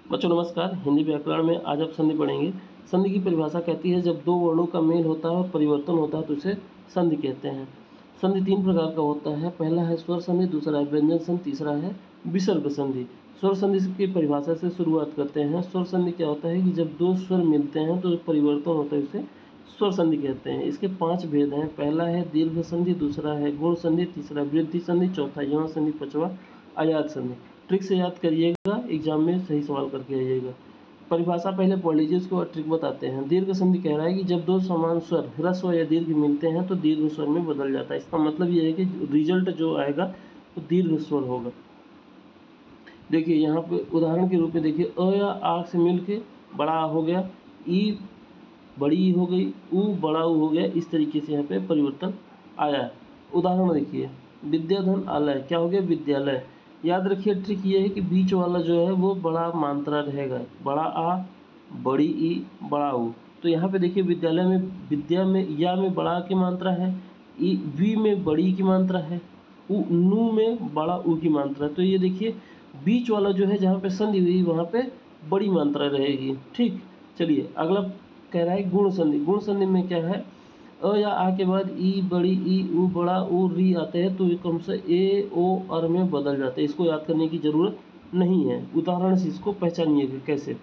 बच्चों नमस्कार। हिंदी व्याकरण में आज आप संधि पढ़ेंगे। संधि की परिभाषा कहती है जब दो वर्णों का मेल होता है और परिवर्तन होता है तो उसे संधि कहते हैं। संधि तीन प्रकार का होता है। पहला है स्वर संधि, दूसरा है व्यंजन संधि, तीसरा है विसर्ग संधि। स्वर संधि की परिभाषा से शुरुआत करते हैं। स्वर संधि क्या होता है कि जब दो स्वर मिलते हैं तो परिवर्तन होता है उसे स्वर संधि कहते हैं। इसके 5 भेद हैं। पहला है दीर्घ संधि, दूसरा है गुण संधि, तीसरा वृद्धि संधि, चौथा यौन संधि, पांचवा अयाद संधि। ट्रिक से याद करिएगा, एग्जाम में सही सवाल करके आइएगा। परिभाषा पहले पढ़ लीजिए, उसके बाद ट्रिक बताते हैं। दीर्घ संधि कह रहा है कि जब दो समान स्वर ह्रस्व या दीर्घ मिलते हैं तो दीर्घ स्वर में बदल जाता है। इसका मतलब ये है कि रिजल्ट जो आएगा वो दीर्घ स्वर होगा। देखिए यहाँ पे उदाहरण के रूप में देखिए, अ या आ से मिल के बड़ा आ हो गया, ई बड़ी ई हो गई, ऊ बड़ा ऊ हो गया। इस तरीके से यहाँ पे परिवर्तन आया है। उदाहरण देखिए, विद्याधन आलय क्या हो गया, विद्यालय। याद रखिए ट्रिक ये है कि बीच वाला जो है वो बड़ा मात्रा रहेगा। बड़ा आ, बड़ी ई, बड़ा ऊ। तो यहाँ पे देखिए विद्यालय में विद्या में या में बड़ा की मात्रा है, ई वी में बड़ी की मात्रा है, ऊ नू में बड़ा ऊ की मात्रा है। तो ये देखिए बीच वाला जो है जहाँ पे संधि हुई वहाँ पे बड़ी मात्रा रहेगी। ठीक, चलिए अगला कह रहा है गुण संधि। गुण संधि में क्या है, अ या आ के बाद ई बड़ी ई, ऊ बड़ा ऊ, री आते हैं तो ये कम से ए ओ अर में बदल जाते हैं। इसको याद करने की जरूरत नहीं है, उदाहरण से इसको पहचानिएगा कैसे।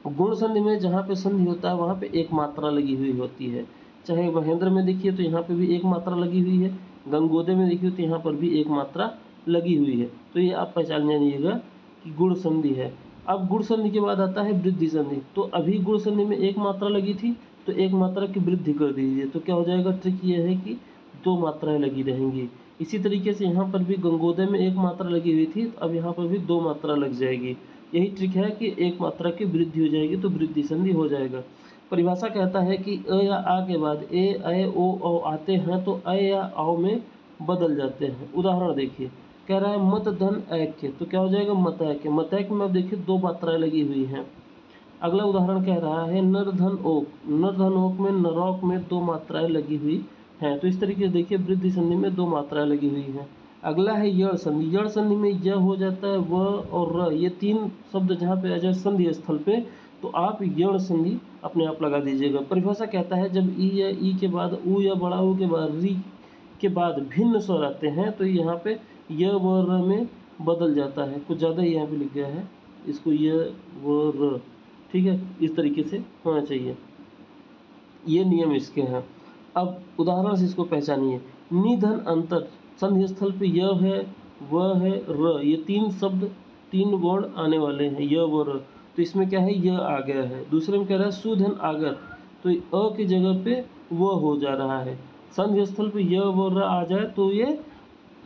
गुण संधि में जहाँ पे संधि होता है वहाँ पे एक मात्रा लगी हुई होती है। चाहे महेंद्र में देखिए तो यहाँ पे भी एक मात्रा लगी हुई है, गंगोदय में देखिए तो यहाँ पर भी एक मात्रा लगी हुई है। तो ये आप पहचान जानिएगा कि गुण संधि है। अब गुण संधि के बाद आता है वृद्धि संधि। तो अभी गुण संधि में एक मात्रा लगी थी तो एक मात्रा की वृद्धि कर दीजिए तो क्या हो जाएगा। ट्रिक ये है कि दो मात्राएं लगी रहेंगी। इसी तरीके से यहाँ पर भी गंगोदय में एक मात्रा लगी हुई थी तो अब यहाँ पर भी दो मात्रा लग जाएगी। यही ट्रिक है कि एक मात्रा की वृद्धि हो जाएगी तो वृद्धि संधि हो जाएगा। परिभाषा कहता है कि अ या आ के बाद ए ऐ ओ औ आते हैं तो अ या औ में बदल जाते हैं। उदाहरण देखिए, कह रहा है मत धन ऐक्य, तो क्या हो जाएगा मतैक्य। मतैक्य में अब देखिए दो मात्राएं लगी हुई हैं। अगला उदाहरण कह रहा है नर धन ओक। नर धन ओक में नरौक में दो मात्राएं लगी हुई हैं। तो इस तरीके से देखिए वृद्धि संधि में दो मात्राएं लगी हुई हैं। अगला है यड़ संधि। यड़ संधि में य हो जाता है व और र, ये तीन शब्द जहाँ पे आ जाए संधि स्थल पे तो आप यड़ संधि अपने आप लगा दीजिएगा। परिभाषा कहता है जब ई या ई के बाद ऊ या बड़ा ऊ के बाद री के बाद भिन्न स्वर आते हैं तो यहाँ पे य व र में बदल जाता है। कुछ ज़्यादा ही यहाँ पे लिख गया है, इसको य व र, ठीक है, इस तरीके से होना चाहिए। ये नियम इसके हैं। अब उदाहरण से इसको पहचानिए। निधन अंतर संधि स्थल पे य है, व है, र, ये तीन शब्द तीन वर्ण आने वाले हैं, य व र। तो इसमें क्या है, य आ गया है। दूसरे में कह रहा है सुधन आगर, तो अ की जगह पे व हो जा रहा है। संधि स्थल पे य व र आ जाए तो ये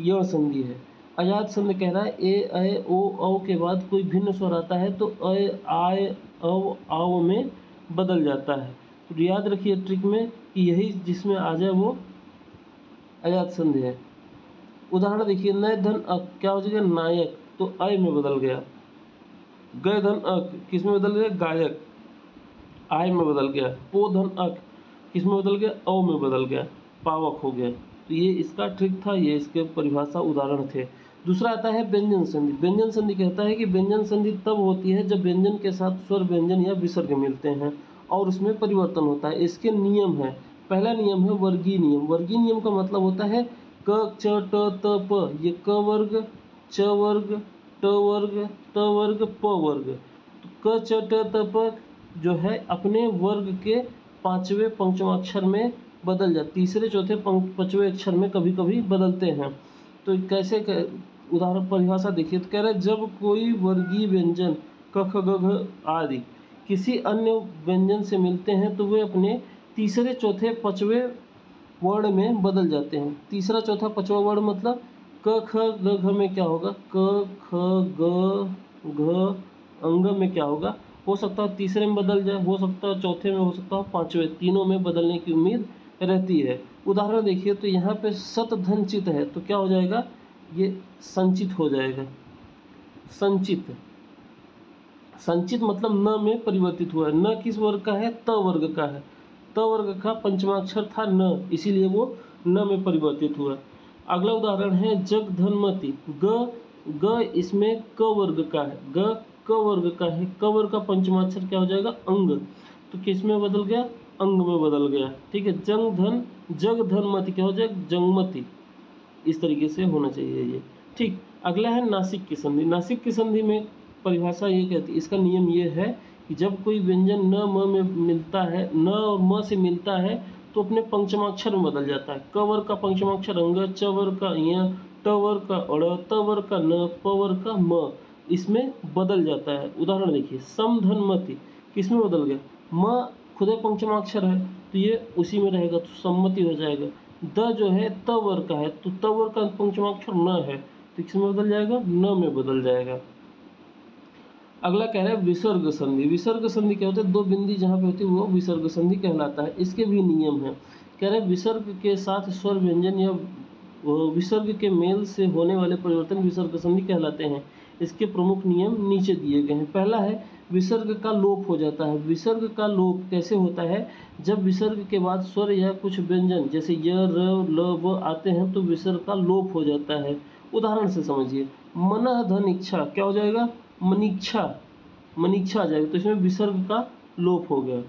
य संधि है। अजात संधि कह रहा है ए ऐ ओ औ के बाद कोई भिन्न स्वर आता है तो अ आय अव आव में बदल जाता है। तो याद रखिए ट्रिक में कि यही जिसमें आ जाए वो अजात संधि है। उदाहरण देखिए, नय धन अक क्या हो जाएगा, नायक, तो अय में बदल गया। गय धन अक किस में बदल गया, गायक, आय में बदल गया। पो धन अक किस में बदल गया, औ में बदल गया, पावक हो गया। तो ये इसका ट्रिक था, ये इसके परिभाषा उदाहरण थे। दूसरा आता है व्यंजन संधि। व्यंजन संधि कहता है कि व्यंजन संधि तब होती है जब व्यंजन के साथ स्वर व्यंजन या विसर्ग मिलते हैं और उसमें परिवर्तन होता है। इसके नियम है। पहला नियम है वर्गीय नियम। वर्गीय नियम का मतलब होता है क च ट त प, ये क वर्ग, च वर्ग, ट वर्ग, त वर्ग, प वर्ग। तो क च ट त प जो है अपने वर्ग के पांचवें पंचम अक्षर में बदल जाते, तीसरे चौथे पांचवें अक्षर में कभी कभी बदलते हैं। तो कैसे उदाहरण परिभाषा देखिए, तो कह रहा है जब कोई वर्गीय व्यंजन क ख ग घ आदि किसी अन्य व्यंजन से मिलते हैं तो वे अपने तीसरे चौथे पांचवें वर्ण में बदल जाते हैं। तीसरा चौथा पांचवा वर्ण मतलब क ख ग घ में क्या होगा, क ख ग घ अंग में क्या होगा, हो सकता है तीसरे में बदल जाए, हो सकता है चौथे में, हो सकता है पांचवें, तीनों में बदलने की उम्मीद रहती है। उदाहरण देखिए तो यहाँ पे सत धन चित है तो क्या हो जाएगा, ये संचित हो जाएगा। संचित, संचित मतलब न में परिवर्तित हुआ है। न किस वर्ग का है, त वर्ग का है। त वर्ग का पंचमाक्षर था न, इसीलिए वो न में परिवर्तित हुआ। अगला उदाहरण है जग धनमति। ग ग इसमें क वर्ग का है, ग क वर्ग का है, क वर्ग का पंचमाक्षर क्या हो जाएगा? अंग। तो किस में बदल गया? अंग में बदल गया। ठीक है, जंग धन जग धनमति क्या हो जाएगा? जंगमति। इस तरीके से होना चाहिए ये। ठीक, अगला है नासिक की संधि। नासिक की संधि में परिभाषा ये कहती है, इसका नियम ये है कि जब कोई व्यंजन न म में मिलता है, न और म से मिलता है तो अपने पंचमाक्षर में बदल जाता है। क वर्ग का पंचमाक्षर अंग, च वर्ग का य, ट वर्ग का अड़, त वर्ग का न, प वर्ग का म, इसमें बदल जाता है। उदाहरण देखिए, सम धन मति किस में बदल गया? म खुद पंचमाक्षर है तो ये उसी में रहेगा, तो सम्मति हो जाएगा। द जो है त वर्ग का है, तो त वर्ग का पंचमाक्षर न है तो किसमें बदल जाएगा? न में बदल जाएगा। अगला कह रहा है विसर्ग संधि। विसर्ग संधि क्या होता है? दो बिंदी जहाँ पे होती है वो विसर्ग संधि कहलाता है। इसके भी नियम है। कह रहे हैं विसर्ग के साथ स्वर व्यंजन या विसर्ग के मेल से होने वाले परिवर्तन विसर्ग संधि कहलाते हैं। इसके प्रमुख नियम नीचे दिए गए हैं। पहला है विसर्ग का लोप हो जाता है। विसर्ग का लोप कैसे होता है? जब विसर्ग के बाद स्वर या कुछ व्यंजन जैसे य, र, ल, व आते हैं तो विसर्ग का लोप हो जाता है। उदाहरण से समझिए, मनः धन इच्छा क्या हो जाएगा? मनीक्षा, मनीक्षा आ जाएगा, तो इसमें विसर्ग का लोप हो गया।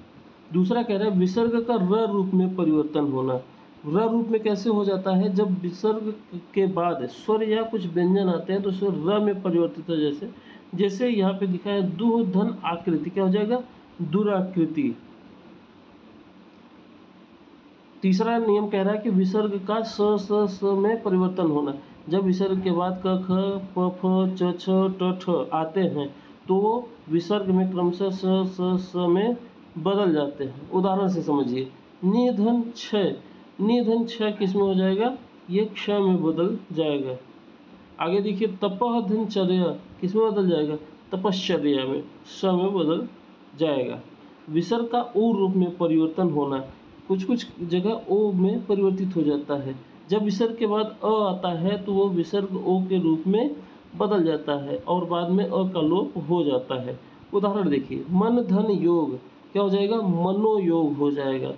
दूसरा कह रहा है विसर्ग का र रूप में परिवर्तन होना। र रूप में कैसे हो जाता है? जब विसर्ग के बाद स्वर या कुछ व्यंजन आते हैं तो स्वर र में परिवर्तित हो, जैसे जैसे यहाँ पे दिखा है दुह धन आकृति क्या हो जाएगा? दुराकृति। तीसरा नियम कह रहा है कि विसर्ग का स में परिवर्तन होना। जब विसर्ग के बाद क, ख, प, फ, च, छ, ट, ठ आते हैं तो वो विसर्ग में क्रमशः स में बदल जाते हैं। उदाहरण से समझिए, निधन क्षय, निधन क्षय किस में हो जाएगा? ये क्षय में बदल जाएगा। आगे देखिए, तपह धन चर्या किस में बदल जाएगा? तपश्चर्या में, स में बदल जाएगा। विसर्ग का ओ रूप में परिवर्तन होना। कुछ कुछ जगह ओ में परिवर्तित हो जाता है। जब विसर्ग के बाद अ आता है तो वो विसर्ग ओ के रूप में बदल जाता है और बाद में अ का लोप हो जाता है। उदाहरण देखिए, मन धन योग क्या हो जाएगा? मनोयोग हो जाएगा।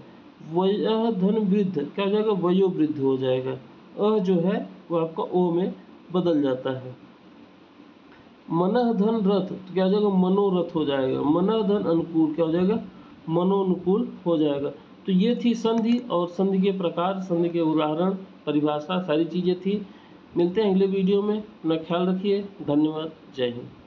वयः धन वृद्ध क्या हो जाएगा? वयोवृद्ध हो जाएगा। अ जो है वो आपका ओ में बदल जाता है। मनः धन रथ तो क्या हो जाएगा? मनोरथ हो जाएगा। मनः धन अनुकूल क्या हो जाएगा? मनोनुकूल हो जाएगा। तो ये थी संधि और संधि के प्रकार, संधि के उदाहरण, परिभाषा, सारी चीज़ें थी। मिलते हैं अगले वीडियो में। अपना ख्याल रखिए। धन्यवाद। जय हिंद।